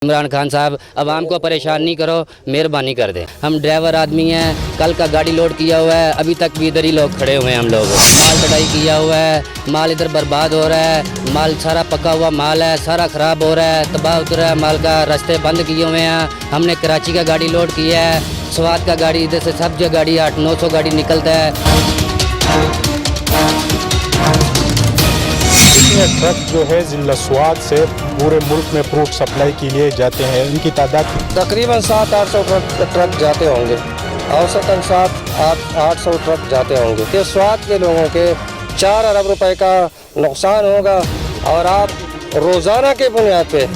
इमरान खान साहब आवाम को परेशान नहीं करो, मेहरबानी कर दें। हम ड्राइवर आदमी हैं, कल का गाड़ी लोड किया हुआ है, अभी तक भी इधर ही लोग खड़े हुए हैं। हम लोग माल कटाई किया हुआ है, माल इधर बर्बाद हो रहा है, माल सारा पका हुआ माल है, सारा ख़राब हो रहा है, तबाह उतर रहा है माल का, रास्ते बंद किए हुए हैं। हमने कराची का गाड़ी लोड किया है, स्वात का गाड़ी, इधर से सब जगह गाड़ी 800-900 गाड़ी निकलता है। ट्रक जो है ज़िला स्वात से पूरे मुल्क में फ्रूट सप्लाई के लिए जाते हैं, इनकी तादाद तकरीबन 700-800 ट्रक जाते होंगे, औसतन 700-800 ट्रक जाते होंगे। कि स्वात के लोगों के 4 अरब रुपए का नुकसान होगा और आप रोज़ाना के बुनियाद पे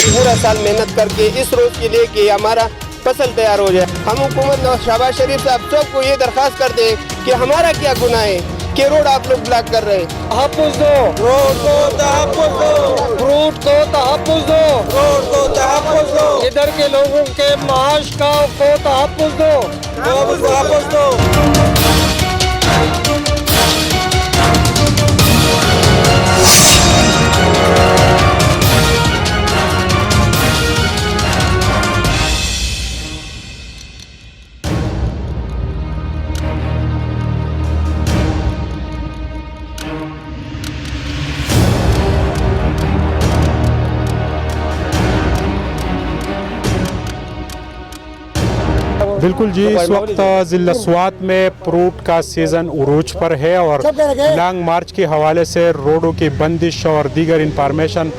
पूरा साल मेहनत करके इस रोज़ के लिए कि हमारा फसल तैयार हो जाए। हम हुकूमत शहबाज शरीफ साहब सबको ये दरख्वास्त कर दें कि हमारा क्या गुनाह है कि रोड आप लोग ब्लॉक कर रहे हैं। तहफ़्फ़ुज़ दो, रोड को तहफ़्फ़ुज़ दो, फ्रूट को तहफ़्फ़ुज़ दो, रोड को तहफ़्फ़ुज़ दो, इधर के लोगों के माश का को तहफ़्फ़ुज़ दो, तहफ़्फ़ुज़ दो। बिल्कुल जी, इस वक्त ज़िला स्वात में फ्रूट का सीज़न उरूज पर है और लॉन्ग मार्च के हवाले से रोडों की बंदिश और दीगर इंफॉर्मेशन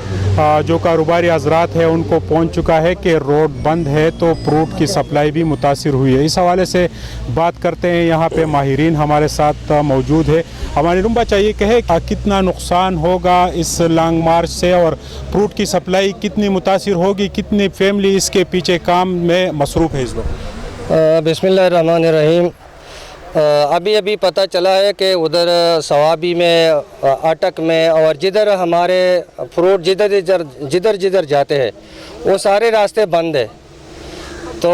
जो कारोबारी हजरात है उनको पहुंच चुका है कि रोड बंद है तो फ्रूट की सप्लाई भी मुतासिर हुई है। इस हवाले से बात करते हैं, यहाँ पे माहिरीन हमारे साथ मौजूद है। हमारी रुम्बा चाहिए कहे कितना नुकसान होगा इस लॉन्ग मार्च से और फ्रूट की सप्लाई कितनी मुतासिर होगी, कितनी फैमिली इसके पीछे काम में मसरूफ़ है इस वक्त? बिस्मिल्लाहिर्रहमानिर्रहीम। अभी पता चला है कि उधर सवाबी में, अटक में और जिधर हमारे फ्रूट जिधर जाते हैं वो सारे रास्ते बंद है। तो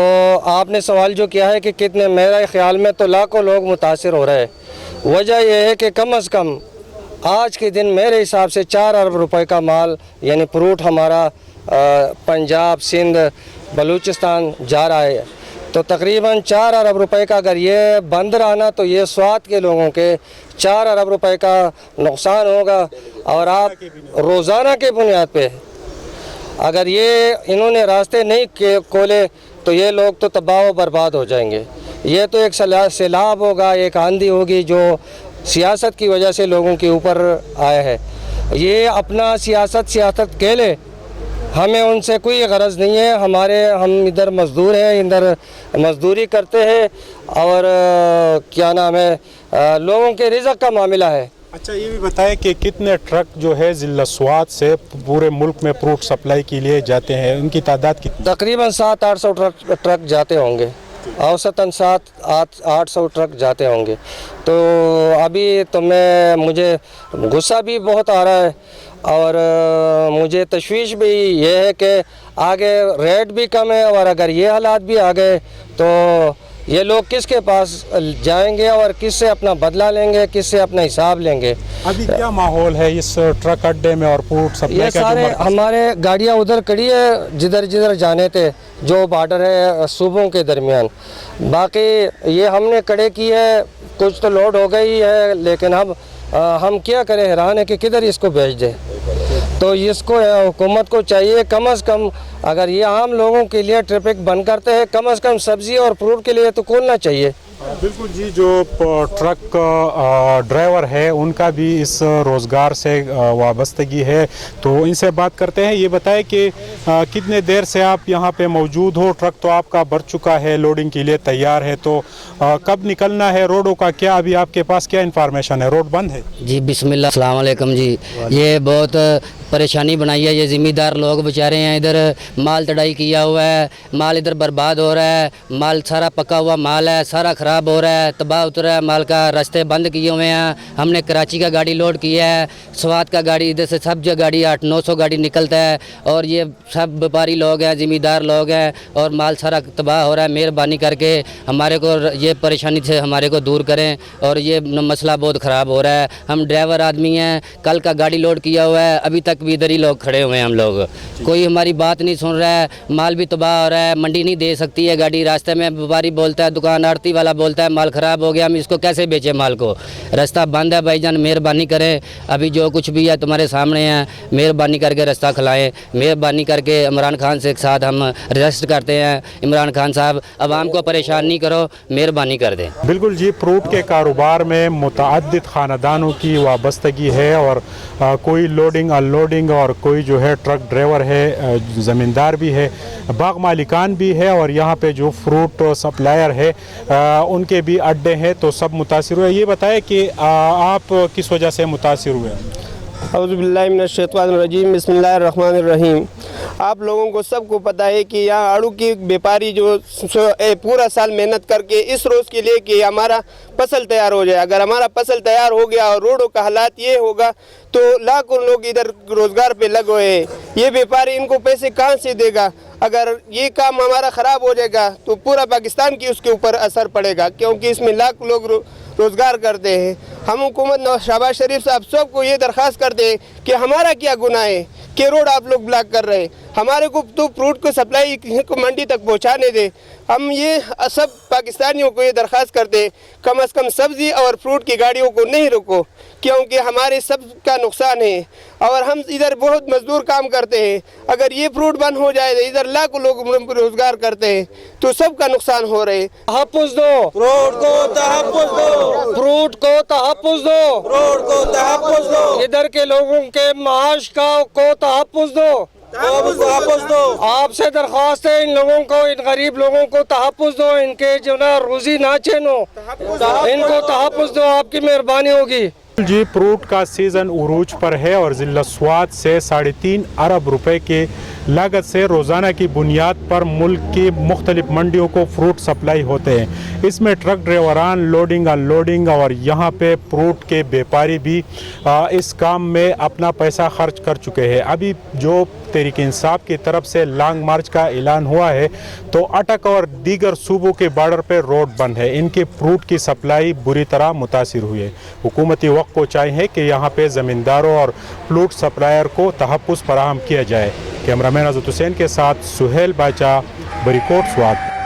आपने सवाल जो किया है कि कितने, मेरे ख़्याल में तो लाखों लोग मुतासिर हो रहे हैं। वजह यह है कि कम अज़ कम आज के दिन मेरे हिसाब से 4 अरब रुपए का माल यानी फ्रूट हमारा पंजाब, सिंध, बलूचिस्तान जा रहा है। तो तकरीबन 4 अरब रुपए का अगर ये बंद रहा ना तो ये स्वात के लोगों के 4 अरब रुपए का नुकसान होगा और आप रोज़ाना के बुनियाद पे अगर ये इन्होंने रास्ते नहीं खोले तो ये लोग तो तबाह व बर्बाद हो जाएंगे। ये तो एक सैलाब होगा, एक आंधी होगी जो सियासत की वजह से लोगों के ऊपर आया है। ये अपना सियासत कह ले, हमें उनसे कोई गरज नहीं है। हम इधर मज़दूर हैं, इधर मज़दूरी करते हैं और क्या नाम है, लोगों के रिज़्क़ का मामला है। अच्छा, ये भी बताएं कि कितने ट्रक जो है ज़िला स्वात से पूरे मुल्क में फ्रूट सप्लाई के लिए जाते हैं, उनकी तादाद कितनी? तकरीबन 700-800 ट्रक जाते होंगे, औसतन 700-800 ट्रक जाते होंगे। तो अभी तो मुझे गुस्सा भी बहुत आ रहा है और मुझे तशवीश भी ये है कि आगे रेट भी कम है और अगर ये हालात भी आ गए तो ये लोग किसके पास जाएंगे और किससे अपना बदला लेंगे, किससे अपना हिसाब लेंगे। अभी क्या माहौल है इस ट्रक अड्डे में और फ्रूट सप्लाई ये का? सारे हमारे गाड़ियाँ उधर खड़ी है जिधर जाने थे, जो बॉर्डर है सूबों के दरमियान। बाकी ये हमने खड़े की है, कुछ तो लोड हो गई है, लेकिन अब हम क्या करें, हैरान है कि किधर इसको भेज दें। तो इसको हुकूमत को चाहिए कम से कम, अगर ये आम लोगों के लिए ट्रैफिक बंद करते हैं, कम से कम सब्ज़ी और फ्रूट के लिए तो खोलना चाहिए। बिल्कुल जी, जो ट्रक ड्राइवर है उनका भी इस रोज़गार से वाबस्तगी है, तो इनसे बात करते हैं। ये बताएं कि कितने देर से आप यहाँ पे मौजूद हो? ट्रक तो आपका भर चुका है, लोडिंग के लिए तैयार है, तो कब निकलना है? रोडों का क्या अभी आपके पास क्या इन्फॉर्मेशन है? रोड बंद है जी? बिस्मिल्लाह, अस्सलाम वालेकुम जी। ये बहुत परेशानी बनाई है, ये ज़िम्मेदार लोग बेचारे हैं। इधर माल तड़ाई किया हुआ है, माल इधर बर्बाद हो रहा है, माल सारा पका हुआ माल है, सारा ख़राब हो रहा है, तबाह उतर रहा है माल का, रास्ते बंद किए हुए हैं। हमने कराची का गाड़ी लोड किया है, स्वात का गाड़ी, इधर से सब जगह गाड़ी 800-900 गाड़ी निकलता है और ये सब व्यापारी लोग हैं, ज़िम्मेदार लोग हैं और माल सारा तबाह हो रहा है। मेहरबानी करके हमारे को ये परेशानी से हमारे को दूर करें और ये मसला बहुत ख़राब हो रहा है। हम ड्राइवर आदमी हैं, कल का गाड़ी लोड किया हुआ है, अभी तक तक भी इधर ही लोग खड़े हुए हैं हम लोग, कोई हमारी बात नहीं सुन रहा है। माल भी तबाह हो रहा है, मंडी नहीं दे सकती है गाड़ी, रास्ते में व्यापारी बोलता है, दुकान आड़ती वाला बोलता है माल ख़राब हो गया, हम इसको कैसे बेचें माल को। रास्ता बंद है भाईजान, मेहरबानी करें, अभी जो कुछ भी है तुम्हारे सामने है, मेहरबानी करके रास्ता खुलाएं। मेहरबानी करके इमरान खान से साथ हम रिक्वेस्ट करते हैं, इमरान खान साहब आवाम को परेशान नहीं करो, मेहरबानी कर दें। बिल्कुल जी, फ्रूट के कारोबार में मुतअद्दिद ख़ानदानों की वाबस्तगी है और कोई लोडिंग अनलोडिंग और कोई जो है ट्रक ड्राइवर है, ज़मींदार भी है, बाग मालिकान भी है और यहाँ पे जो फ्रूट सप्लायर है उनके भी अड्डे हैं, तो सब मुतासिर हुए। ये बताएं कि आप किस वजह से मुतासिर हुए? औज़ुबिल्लाहि मिनश्शैतानिर्रजीम, बिस्मिल्लाहिर्रहमानिर्रहीम। आप लोगों को सबको पता है कि यहाँ आड़ू की व्यापारी जो पूरा साल मेहनत करके इस रोज़ के लिए कि हमारा फसल तैयार हो जाए। अगर हमारा फसल तैयार हो गया और रोडों का हालात ये होगा तो लाखों लोग इधर रोज़गार पे लगे हुए हैं। ये व्यापारी इनको पैसे कहाँ से देगा? अगर ये काम हमारा ख़राब हो जाएगा तो पूरा पाकिस्तान की उसके ऊपर असर पड़ेगा, क्योंकि इसमें लाख लोग रोज़गार करते हैं। हम हुकूमत शहबाज शरीफ साहब सबको ये दरख्वास्त करते हैं कि हमारा क्या गुनाह है कि रोड आप लोग ब्लॉक कर रहे हैं, हमारे को तो फ्रूट को सप्लाई को मंडी तक पहुंचाने दे। हम ये सब पाकिस्तानियों को ये दरख्वास्त करते हैं कम से कम सब्ज़ी और फ्रूट की गाड़ियों को नहीं रोको, क्योंकि हमारे सब का नुकसान है और हम इधर बहुत मजदूर काम करते हैं। अगर ये फ्रूट बंद हो जाए, इधर लाखों लोग रोज़गार करते हैं, तो सबका नुकसान हो रहे हैं। तहफ़्फ़ुज़ दो, फ्रूट को तहफ़्फ़ुज़ दो, फ्रूट को तहफ़्फ़ुज़ दो, फ्रूट को तहफ़्फ़ुज़ दो, इधर के लोगों के माश को तहफ़्फ़ुज़ दो, तहफ़्फ़ुज़ दो। आपसे दरख्वास्त है इन लोगों को, इन गरीब लोगों को तहफ़्फ़ुज़ दो, इनके जो ना रोज़ी ना चैन हो, इनको तहफ़्फ़ुज़ दो, आपकी मेहरबानी होगी। जी, फ्रूट का सीज़न उरूज पर है और ज़िला स्वात से 3.5 अरब रुपए के लागत से रोज़ाना की बुनियाद पर मुल्क की मुख्तलिफ मंडियों को फ्रूट सप्लाई होते हैं। इसमें ट्रक ड्राइवरान, लोडिंग अनलोडिंग और यहाँ पे फ्रूट के व्यापारी भी इस काम में अपना पैसा खर्च कर चुके हैं। अभी जो तहरीक इंसाफ की तरफ से लॉन्ग मार्च का ऐलान हुआ है तो अटक और दीगर सूबों के बॉर्डर पर रोड बंद है, इनके फ्रूट की सप्लाई बुरी तरह मुतासिर हुई है। हुकूमती वक्त को चाहिए कि यहाँ पे ज़मींदारों और फ्रूट सप्लायर को तहफ़्फ़ुज़ फराहम किया जाए। कैमरामैन अज़त हुसैन के साथ सुहेल बाचा, बरीकोट स्वात।